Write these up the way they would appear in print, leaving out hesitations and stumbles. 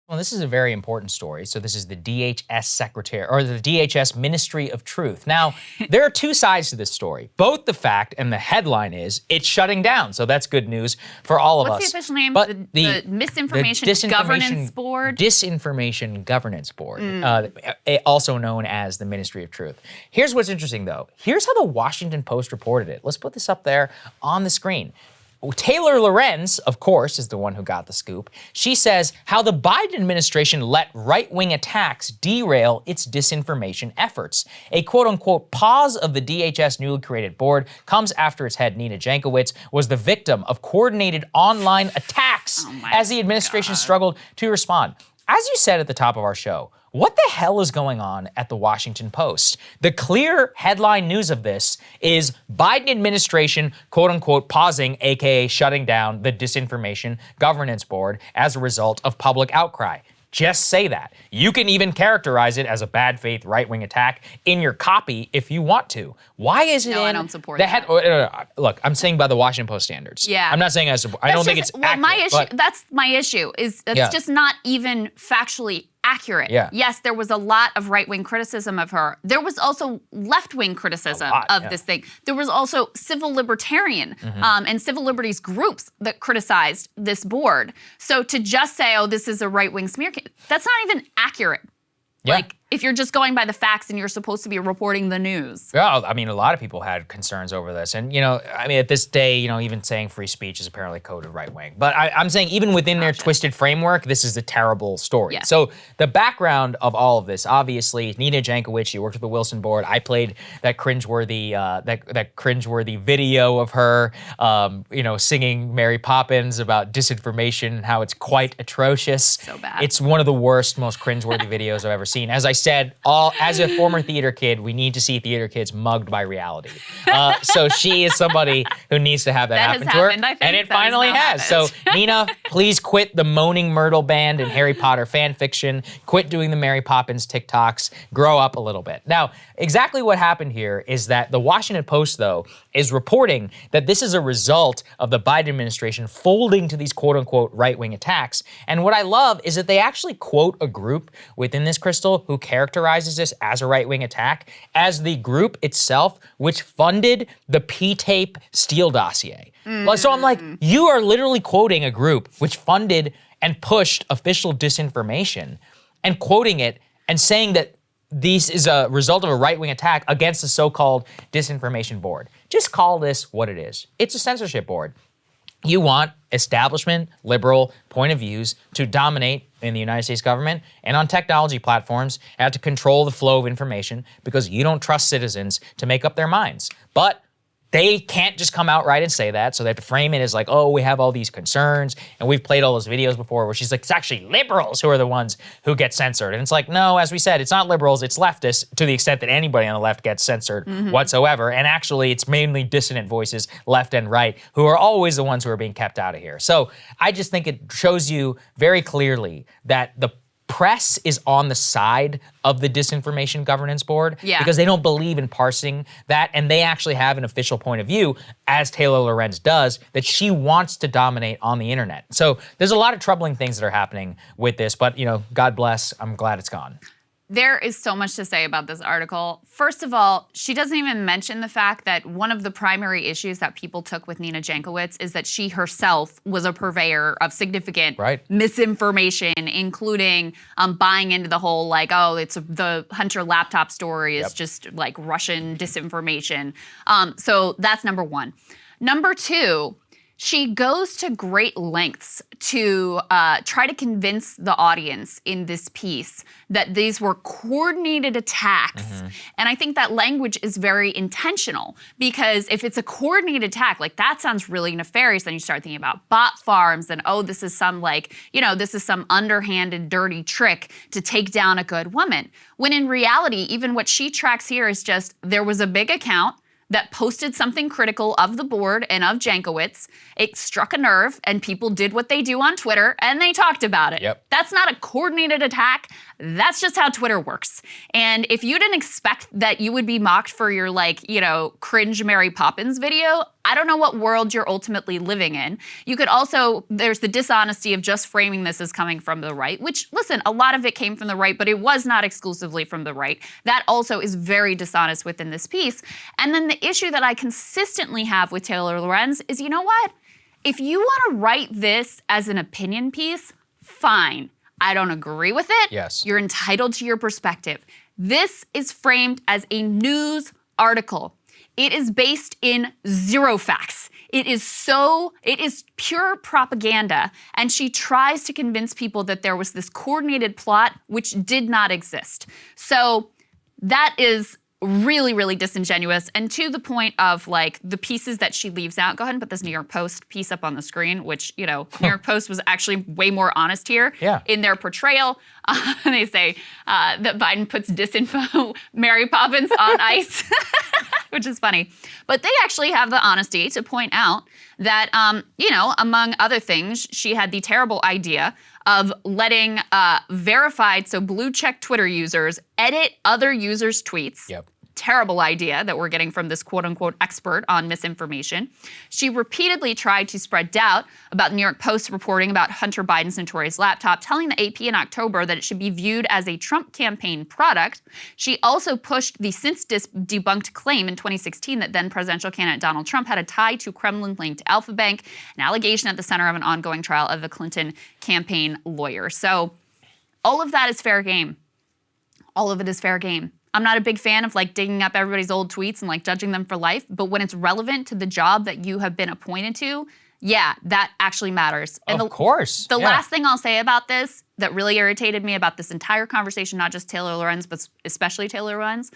Well, this is a very important story. So this is the DHS Secretary, or the DHS Ministry of Truth. Now, there are two sides to this story. Both the fact and the headline is it's shutting down. So that's good news for all of us. What's the official name? But the Misinformation Governance Board? Disinformation Governance Board, also known as the Ministry of Truth. Here's what's interesting, though. Here's how the Washington Post reported it. Let's put this up there on the screen. Taylor Lorenz, of course, is the one who got the scoop. She says how the Biden administration let right-wing attacks derail its disinformation efforts. A quote-unquote pause of the DHS newly created board comes after its head, Nina Jankowicz, was the victim of coordinated online attacks as the administration struggled to respond. As you said at the top of our show, what the hell is going on at the Washington Post? The clear headline news of this is Biden administration, quote unquote, pausing, AKA shutting down the Disinformation Governance Board as a result of public outcry. Just say that. You can even characterize it as a bad faith right-wing attack in your copy if you want to. Why is it No, in I don't support the that. head? Look, I'm saying by the Washington Post standards. Yeah. I'm not saying I support. I don't think it's accurate. My issue, but that's my issue, is it's just not even factually accurate. Yeah. Yes, there was a lot of right-wing criticism of her. There was also left-wing criticism of this thing. There was also civil libertarian and civil liberties groups that criticized this board. So to just say, oh, this is a right-wing smear, that's not even accurate. Yeah. Like, if you're just going by the facts and you're supposed to be reporting the news. Yeah, I mean, a lot of people had concerns over this. And, you know, I mean, at this day, you know, even saying free speech is apparently coded right-wing. But I'm saying even within their twisted framework, this is a terrible story. Yeah. So the background of all of this, obviously, Nina Jankowicz, she worked with the Wilson board. I played that cringeworthy, that cringeworthy video of her, you know, singing Mary Poppins about disinformation and how it's quite atrocious. So bad. It's one of the worst, most cringeworthy videos I've ever seen. As I said, as a former theater kid, we need to see theater kids mugged by reality. So she is somebody who needs to have that happen to her. I think And it finally has. So Nina, please quit the Moaning Myrtle Band and Harry Potter fan fiction. Quit doing the Mary Poppins TikToks. Grow up a little bit. Now, exactly what happened here is that the Washington Post, though, is reporting that this is a result of the Biden administration folding to these quote-unquote right-wing attacks. And what I love is that they actually quote a group within this, Krystal, who characterizes this as a right-wing attack as the group itself which funded the P-tape Steele dossier. So I'm like, you are literally quoting a group which funded and pushed official disinformation and quoting it and saying that this is a result of a right-wing attack against the so-called Disinformation Board. Just call this what it is. It's a censorship board. You want establishment, liberal point of views to dominate in the United States government and on technology platforms and to control the flow of information because you don't trust citizens to make up their minds. But they can't just come out right and say that, so they have to frame it as like, oh, we have all these concerns, and we've played all those videos before where she's like, it's actually liberals who are the ones who get censored. And it's like, no, as we said, it's not liberals, it's leftists, to the extent that anybody on the left gets censored whatsoever. And actually, it's mainly dissident voices, left and right, who are always the ones who are being kept out of here. So I just think it shows you very clearly that the press is on the side of the Disinformation Governance Board because they don't believe in parsing that, and they actually have an official point of view, as Taylor Lorenz does, that she wants to dominate on the internet. So there's a lot of troubling things that are happening with this, but, you know, God bless, I'm glad it's gone. There is so much to say about this article. First of all, she doesn't even mention the fact that one of the primary issues that people took with Nina Jankowicz is that she herself was a purveyor of significant misinformation, including buying into the whole like, oh, it's the Hunter laptop story is just like Russian disinformation. So that's number one. Number two, she goes to great lengths to try to convince the audience in this piece that these were coordinated attacks. And I think that language is very intentional because if it's a coordinated attack, like that sounds really nefarious. Then you start thinking about bot farms and, oh, this is some like, you know, this is some underhanded, dirty trick to take down a good woman. When in reality, even what she tracks here is just there was a big account that posted something critical of the board and of Jankowicz. It struck a nerve, and people did what they do on Twitter, and they talked about it. That's not a coordinated attack That's just how Twitter works. And if you didn't expect that you would be mocked for your cringe Mary Poppins video, I don't know what world you're ultimately living in. You could also, there's the dishonesty of just framing this as coming from the right, which, listen, a lot of it came from the right, but it was not exclusively from the right. That also is very dishonest within this piece. And then the issue that I consistently have with Taylor Lorenz is, you know what? If you want to write this as an opinion piece, fine. I don't agree with it. Yes. You're entitled to your perspective. This is framed as a news article. It is based in zero facts. It is pure propaganda. And she tries to convince people that there was this coordinated plot which did not exist. So that is really, really disingenuous. And to the point of the pieces that she leaves out, go ahead and put this New York Post piece up on the screen, which, New York Post was actually way more honest here in their portrayal. They say that Biden puts disinfo Mary Poppins on ice, which is funny. But they actually have the honesty to point out that, among other things, she had the terrible idea of letting verified, so blue check Twitter users edit other users' tweets. Yep. Terrible idea that we're getting from this quote-unquote expert on misinformation. She repeatedly tried to spread doubt about the New York Post reporting about Hunter Biden's notorious laptop, telling the AP in October that it should be viewed as a Trump campaign product. She also pushed the since-debunked claim in 2016 that then presidential candidate Donald Trump had a tie to Kremlin-linked Alpha Bank, an allegation at the center of an ongoing trial of the Clinton campaign lawyer. So all of that is fair game. All of it is fair game. I'm not a big fan of digging up everybody's old tweets and judging them for life, but when it's relevant to the job that you have been appointed to, yeah, that actually matters. And of course. The last thing I'll say about this that really irritated me about this entire conversation, not just Taylor Lorenz, but especially Taylor Lorenz,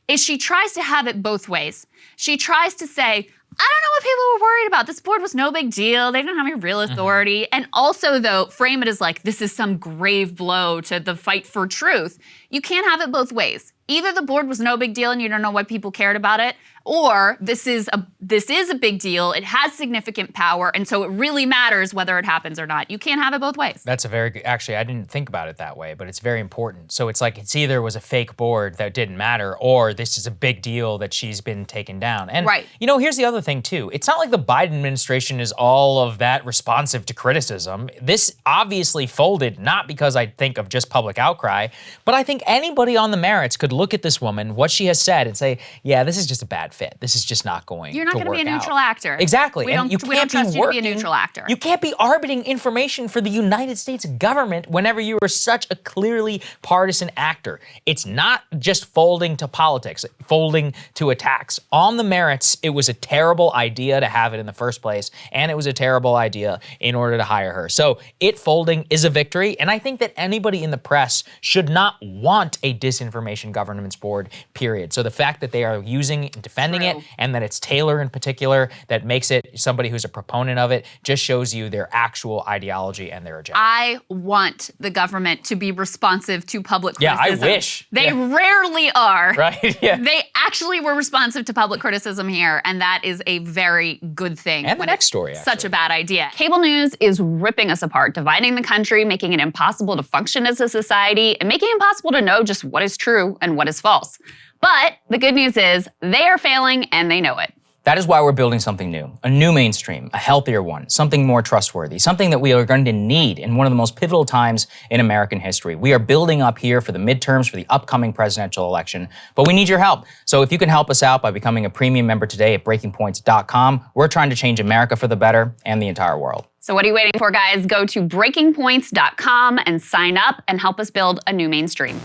is she tries to have it both ways. She tries to say, I don't know what people were worried about. This board was no big deal. They didn't have any real authority. And also, though, frame it as this is some grave blow to the fight for truth. You can't have it both ways. Either the board was no big deal and you don't know why people cared about it, or this is a big deal, it has significant power, and so it really matters whether it happens or not. You can't have it both ways. That's a very good, actually, I didn't think about it that way, but it's very important. So it's it's either was a fake board that didn't matter, or this is a big deal that she's been taken down. And here's the other thing too. It's not like the Biden administration is all of that responsive to criticism. This obviously folded, not because I think of just public outcry, but I think anybody on the merits could look at this woman, what she has said, and say, yeah, this is just a bad fit. This is just not going to work out. You're not going to be a neutral actor. Exactly. We don't trust you to be a neutral actor. You can't be arbitering information for the United States government whenever you are such a clearly partisan actor. It's not just folding to politics, folding to attacks. On the merits, it was a terrible idea to have it in the first place, and it was a terrible idea in order to hire her. So it folding is a victory, and I think that anybody in the press should not want a disinformation governance board, period. So the fact that they are using and defending it, and that it's Taylor in particular that makes it somebody who's a proponent of it, just shows you their actual ideology and their agenda. I want the government to be responsive to public criticism. Yeah, I wish. They rarely are. Right, yeah. They actually were responsive to public criticism here, and that is a very good thing. And the next story, actually. Such a bad idea. Cable news is ripping us apart, dividing the country, making it impossible to function as a society, and making it impossible to know just what is true and what is false. But the good news is they are failing and they know it. That is why we're building something new, a new mainstream, a healthier one, something more trustworthy, something that we are going to need in one of the most pivotal times in American history. We are building up here for the midterms, for the upcoming presidential election, but we need your help. So if you can help us out by becoming a premium member today at breakingpoints.com, we're trying to change America for the better and the entire world. So what are you waiting for, guys? Go to breakingpoints.com and sign up and help us build a new mainstream.